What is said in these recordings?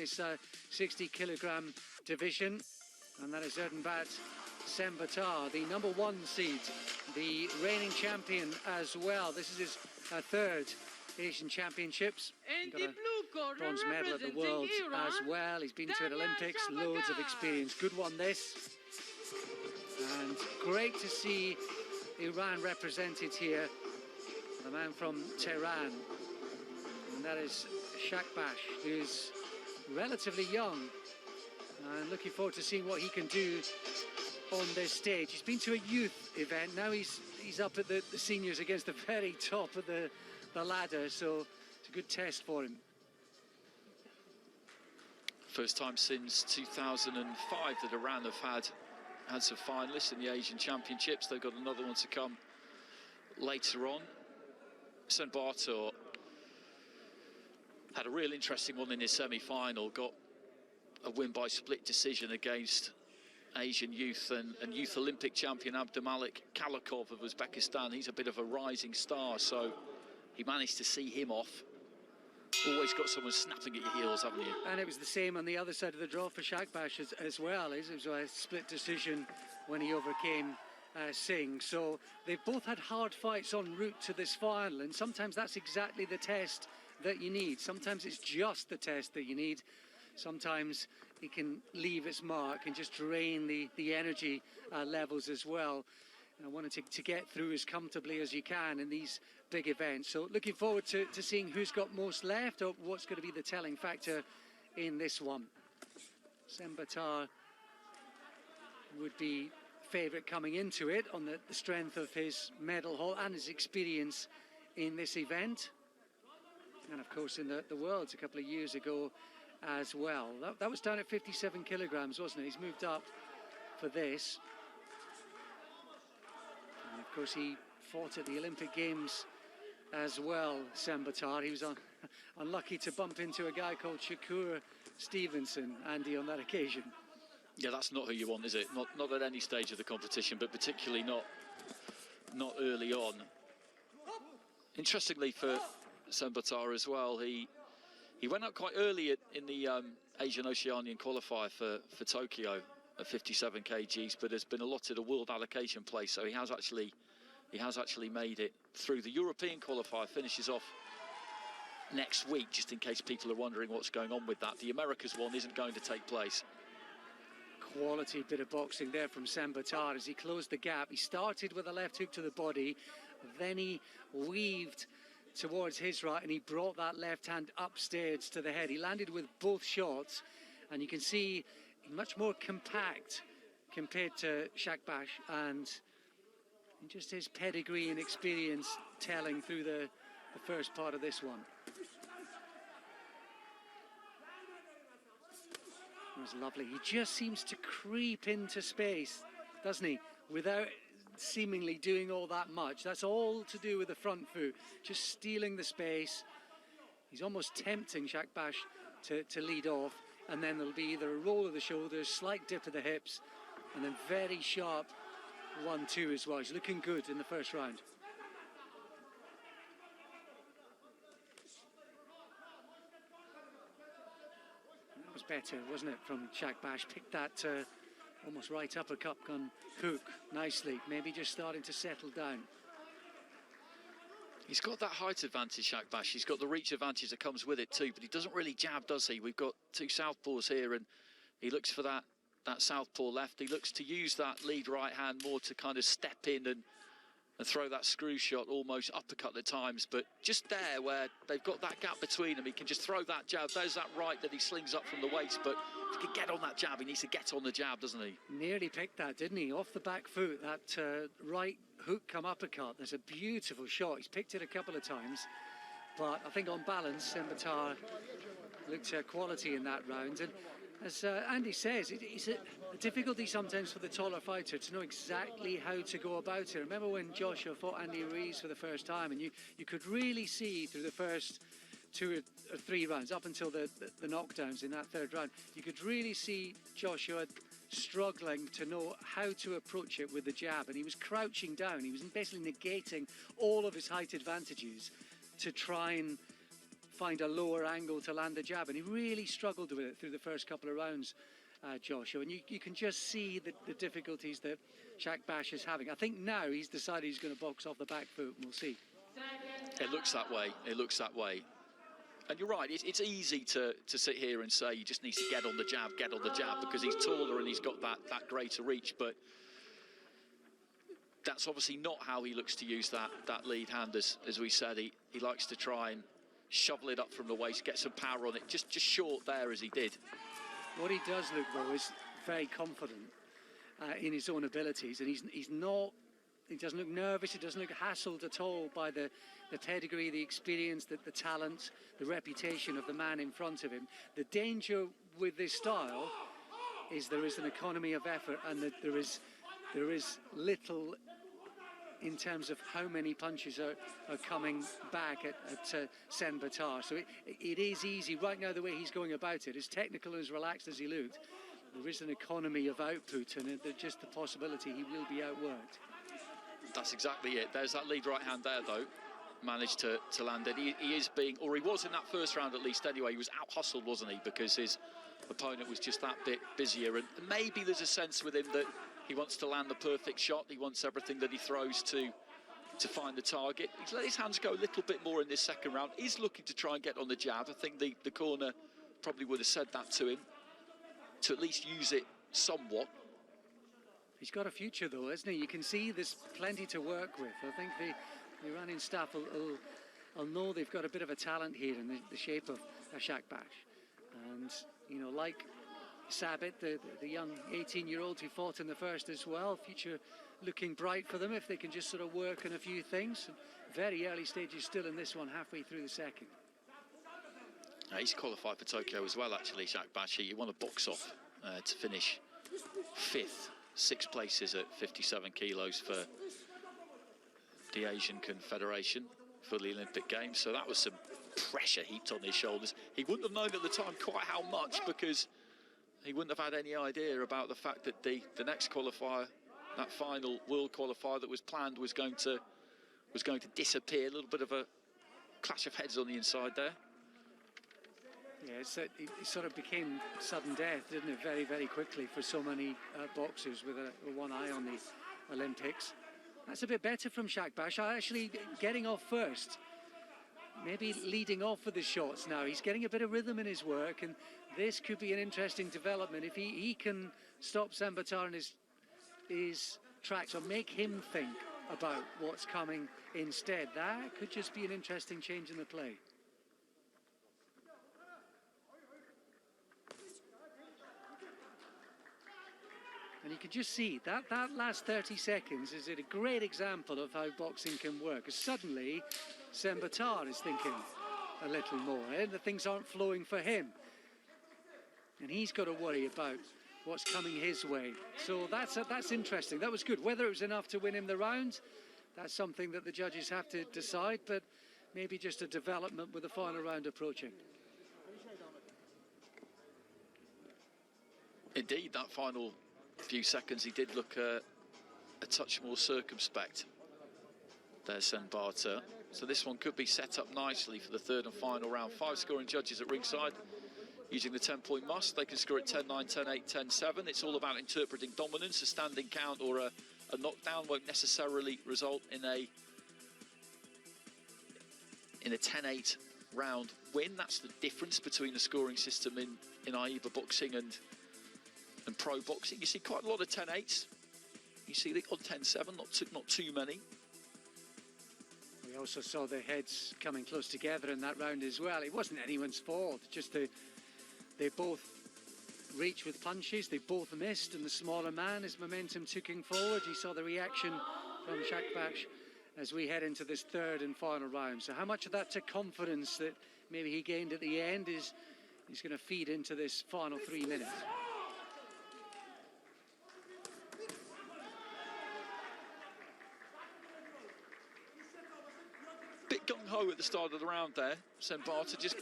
this 60-kilogram division, and that is ERDENEBAT TSENDBAATAR, the #1 seed, the reigning champion as well. This is his third Asian Championships. And the blue corner, bronze medal at the Worlds as well. He's been to an Olympics, loads of experience. Good one, this. And great to see Iran represented here. The man from Tehran, and that is Shahbakshsh, who's relatively young. And looking forward to seeing what he can do on this stage. He's been to a youth event. Now he's up at the seniors against the very top of the ladder. So it's a good test for him. First time since 2005 that Iran have had some finalists in the Asian Championships. They've got another one to come later on. TSENDBAATAR had a real interesting one in his semi-final, got a win by split decision against Asian youth and youth Olympic champion Abdulmalik Kalakov of Uzbekistan. He's a bit of a rising star, so he managed to see him off. Always got someone snapping at your heels, haven't you? And it was the same on the other side of the draw for Shahbakshsh as well. It was a split decision when he overcame Singh. So they've both had hard fights en route to this final, and sometimes that's exactly the test that you need. Sometimes it's just the test that you need. Sometimes it can leave its mark and just drain the energy levels as well. And I wanted to get through as comfortably as you can in these big events. So looking forward to seeing who's got most left, or what's going to be the telling factor in this one. TSENDBAATAR would be favourite coming into it on the strength of his medal haul and his experience in this event. And of course in the Worlds a couple of years ago as well. That was down at 57 kilograms, wasn't it? He's moved up for this. And of course he fought at the Olympic Games as well, TSENDBAATAR. He was unlucky to bump into a guy called Shakur Stevenson, Andy, on that occasion. Yeah, that's not who you want, is it? Not at any stage of the competition, but particularly not early on. Interestingly for TSENDBAATAR as well, he went up quite early in the Asian Oceanian qualifier for Tokyo at 57 kgs, but has been allotted a world allocation place, so he has actually made it through. The European qualifier finishes off next week, just in case people are wondering what's going on with that. The Americas one isn't going to take place. Quality bit of boxing there from TSENDBAATAR as he closed the gap. He started with a left hook to the body, then he weaved towards his right and he brought that left hand upstairs to the head. He landed with both shots, and you can see much more compact compared to Shahbakshsh, and just his pedigree and experience telling through the first part of this one. It was lovely. He just seems to creep into space, doesn't he, without seemingly doing all that much. That's all to do with the front foot, just stealing the space. He's almost tempting Shahbakshsh to lead off, and then there'll be either a roll of the shoulders, slight dip of the hips, and then very sharp 1-2 as well. He's looking good in the first round. That was better, wasn't it, from Shahbakshsh? Picked that almost right uppercut gun hook nicely, maybe just starting to settle down. He's got that height advantage, Shahbakshsh. He's got the reach advantage that comes with it too, but he doesn't really jab, does he? We've got two southpaws here, and he looks for that southpaw left. He looks to use that lead right hand more to kind of step in and throw that screw shot, almost uppercut at times, but just there where they've got that gap between them, he can just throw that jab. There's that right that he slings up from the waist, but if he can get on that jab, he needs to get on the jab, doesn't he? Nearly picked that, didn't he? Off the back foot, that right hook come uppercut. There's a beautiful shot. He's picked it a couple of times, but I think on balance, TSENDBAATAR looked quality in that round. And as Andy says, it's a difficulty sometimes for the taller fighter to know exactly how to go about it. Remember when Joshua fought Andy Ruiz for the first time, and you could really see through the first 2 or 3 rounds, up until the knockdowns in that third round, you could really see Joshua struggling to know how to approach it with the jab, and he was crouching down. He was basically negating all of his height advantages to try and find a lower angle to land the jab, and he really struggled with it through the first couple of rounds, Joshua. And you can just see the difficulties that Shahbakshsh is having. I think now he's decided he's going to box off the back foot, and we'll see. It looks that way. It looks that way. And you're right, it's easy to sit here and say he just needs to get on the jab, because he's taller and he's got that greater reach. But that's obviously not how he looks to use that lead hand. As we said, he likes to try and shovel it up from the waist, get some power on it, just short there as he did. What he does look, though, is very confident in his own abilities, and he doesn't look nervous, he doesn't look hassled at all by the pedigree, the experience, the talent, the reputation of the man in front of him. The danger with this style is there is an economy of effort, and that there is little in terms of how many punches are coming back at TSENDBAATAR. So it is easy right now the way he's going about it, as technical and as relaxed as he looked. There is an economy of output, and just the possibility he will be outworked. That's exactly it. There's that lead right hand there, though. Managed to land it. He is being, or he was in that first round at least anyway, he was out-hustled, wasn't he? Because his opponent was just that bit busier. And maybe there's a sense with him that he wants to land the perfect shot. He wants everything that he throws to find the target. He's let his hands go a little bit more in this second round. He's looking to try and get on the jab. I think the corner probably would have said that to him, to at least use it somewhat. He's got a future, though, hasn't he? You can see there's plenty to work with. I think the Iranian staff will know they've got a bit of a talent here in the shape of Shahbakshsh. And, you know, like Sabit, the young 18-year-old who fought in the first as well, future looking bright for them if they can just sort of work on a few things. Very early stages still in this one, halfway through the second. He's qualified for Tokyo as well, actually, Shahbakshsh. You want to box off to finish 5th. 6 places at 57 kilos for the Asian Confederation for the Olympic Games. So that was some pressure heaped on his shoulders. He wouldn't have known at the time quite how much, because he wouldn't have had any idea about the fact that the next qualifier, that final world qualifier that was planned, was going to disappear. A little bit of a clash of heads on the inside there. Yeah, it sort of became sudden death, didn't it, very, very quickly for so many boxers with one eye on the Olympics. That's a bit better from Shahbakshsh, actually getting off first. Maybe leading off with the shots now. He's getting a bit of rhythm in his work, and this could be an interesting development. If he can stop TSENDBAATAR in his tracks, or make him think about what's coming instead, that could just be an interesting change in the play. And you can just see that last 30 seconds is a great example of how boxing can work. Because suddenly, TSENDBAATAR is thinking a little more, and the things aren't flowing for him. And he's got to worry about what's coming his way. So that's interesting. That was good. Whether it was enough to win him the round, that's something that the judges have to decide, but maybe just a development with the final round approaching. Indeed, that final few seconds he did look a touch more circumspect. There's TSENDBAATAR. So this one could be set up nicely for the third and final round. 5 scoring judges at ringside using the 10-point must. They can score at 10-9, 10-8, 10-7. It's all about interpreting dominance. A standing count or a knockdown won't necessarily result in a 10-8 round win. That's the difference between the scoring system in AIBA boxing and pro boxing. You see quite a lot of 10-8s. You see the odd 10-7, not too many. We also saw the heads coming close together in that round as well. It wasn't anyone's fault, just they both reached with punches, they both missed, and the smaller man, his momentum took him forward. You saw the reaction from Shahbakshsh as we head into this third and final round. So how much of that confidence that maybe he gained at the end is going to feed into this final 3 minutes? Bit gung-ho at the start of the round there. TSENDBAATAR just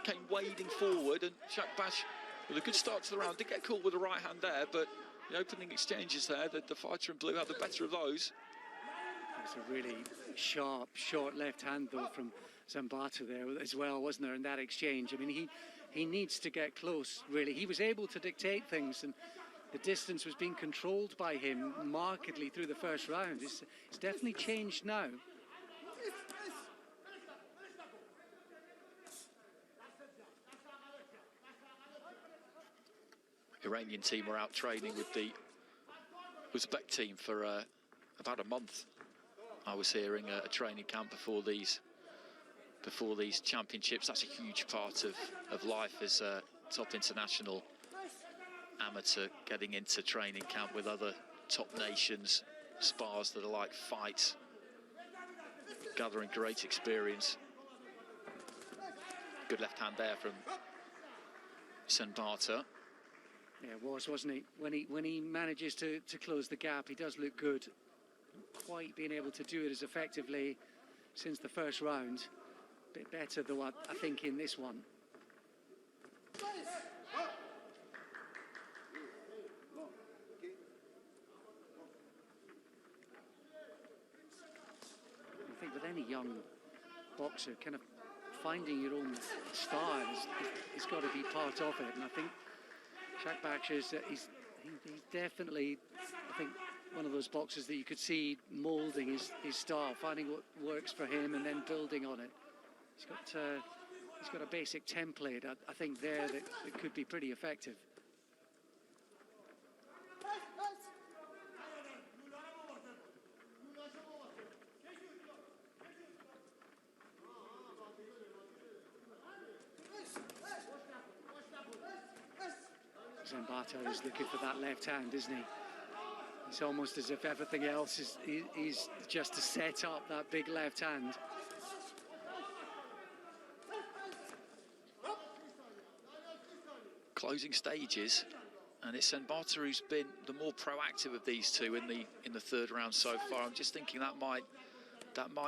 came wading forward, and Shahbakshsh, with a good start to the round, did get caught with the right hand there, but the opening exchanges there, the fighter in blue had the better of those. It's a really sharp, short left hand, though, from Zambata there as well, wasn't there, in that exchange? I mean, he needs to get close, really. He was able to dictate things, and the distance was being controlled by him markedly through the first round. It's definitely changed now. Iranian team were out training with the Uzbek team for about a month. I was hearing a training camp before these championships. That's a huge part of life as a top international amateur, getting into training camp with other top nations, spars that are like fights, gathering great experience. Good left hand there from Tsenbaata. Yeah, it was, wasn't he? When he manages to close the gap, he does look good. Not quite being able to do it as effectively since the first round. A bit better though, I think, in this one. I think with any young boxer, kind of finding your own style has got to be part of it, and I think Shahbaksh he's definitely, I think, one of those boxers that you could see moulding his style, finding what works for him and then building on it. He's got a basic template, I think, there that could be pretty effective. Tsenbaata is looking for that left hand, isn't he? It's almost as if everything else is just to set up that big left hand. Closing stages, and it's Tsenbaata who's been the more proactive of these two in the third round so far. I'm just thinking that might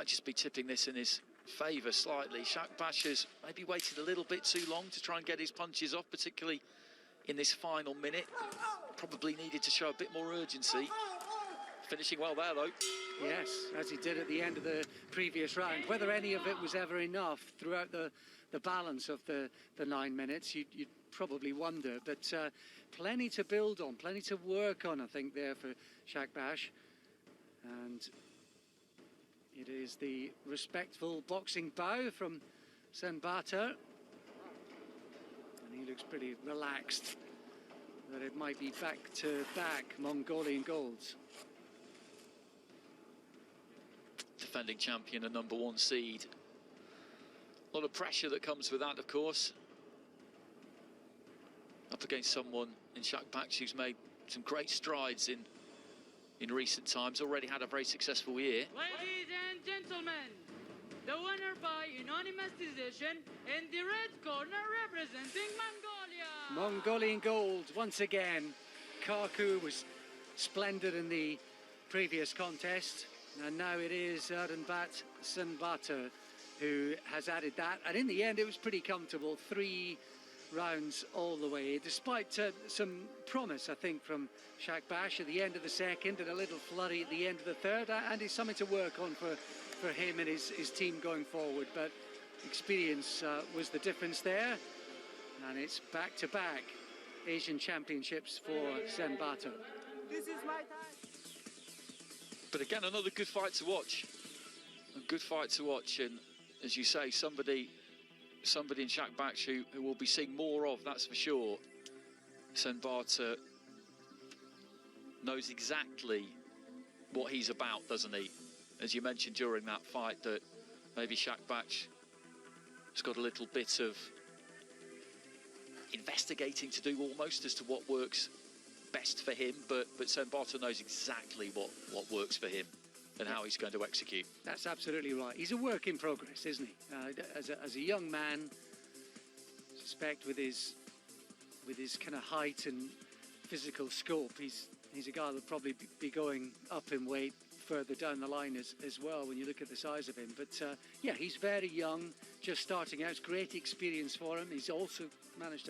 just be tipping this in his favour slightly. Shahbakshsh has maybe waited a little bit too long to try and get his punches off, particularly in this final minute. Probably needed to show a bit more urgency. Finishing well there, though. Yes, as he did at the end of the previous round. Whether any of it was ever enough throughout the balance of the 9 minutes, you'd probably wonder. But plenty to build on, plenty to work on, I think, there for Shahbakshsh. And it is the respectful boxing bow from Tsenbaata. And he looks pretty relaxed that it might be back-to-back Mongolian golds. Defending champion and #1 seed. A lot of pressure that comes with that, of course. Up against someone in Shahbakshsh who's made some great strides in recent times. Already had a very successful year. Ladies and gentlemen, the winner by unanimous decision in the red corner, representing Mongolia. Mongolian gold once again. Karku was splendid in the previous contest, and now it is ERDENEBAT TSENDBAATAR who has added that, and in the end it was pretty comfortable. 3 rounds all the way, despite some promise, I think, from Shahbakshsh at the end of the second and a little flurry at the end of the third, and it's something to work on for him and his team going forward. But experience was the difference there, and it's back-to-back Asian Championships for Tsenbaata. This is my time. But again, another good fight to watch. A good fight to watch, and as you say, somebody in Shahbakshsh who we'll be seeing more of, that's for sure. Tsenbaata knows exactly what he's about, doesn't he? As you mentioned during that fight, that maybe Shahbakshsh has got a little bit of investigating to do almost as to what works best for him, but Tsenbaata knows exactly what works for him and how he's going to execute. That's absolutely right. He's a work in progress, isn't he? As a young man, I suspect with his kind of height and physical scope, he's a guy that'll probably be going up in weight further down the line as well when you look at the size of him. But yeah, he's very young, just starting out. It's great experience for him. He's also managed to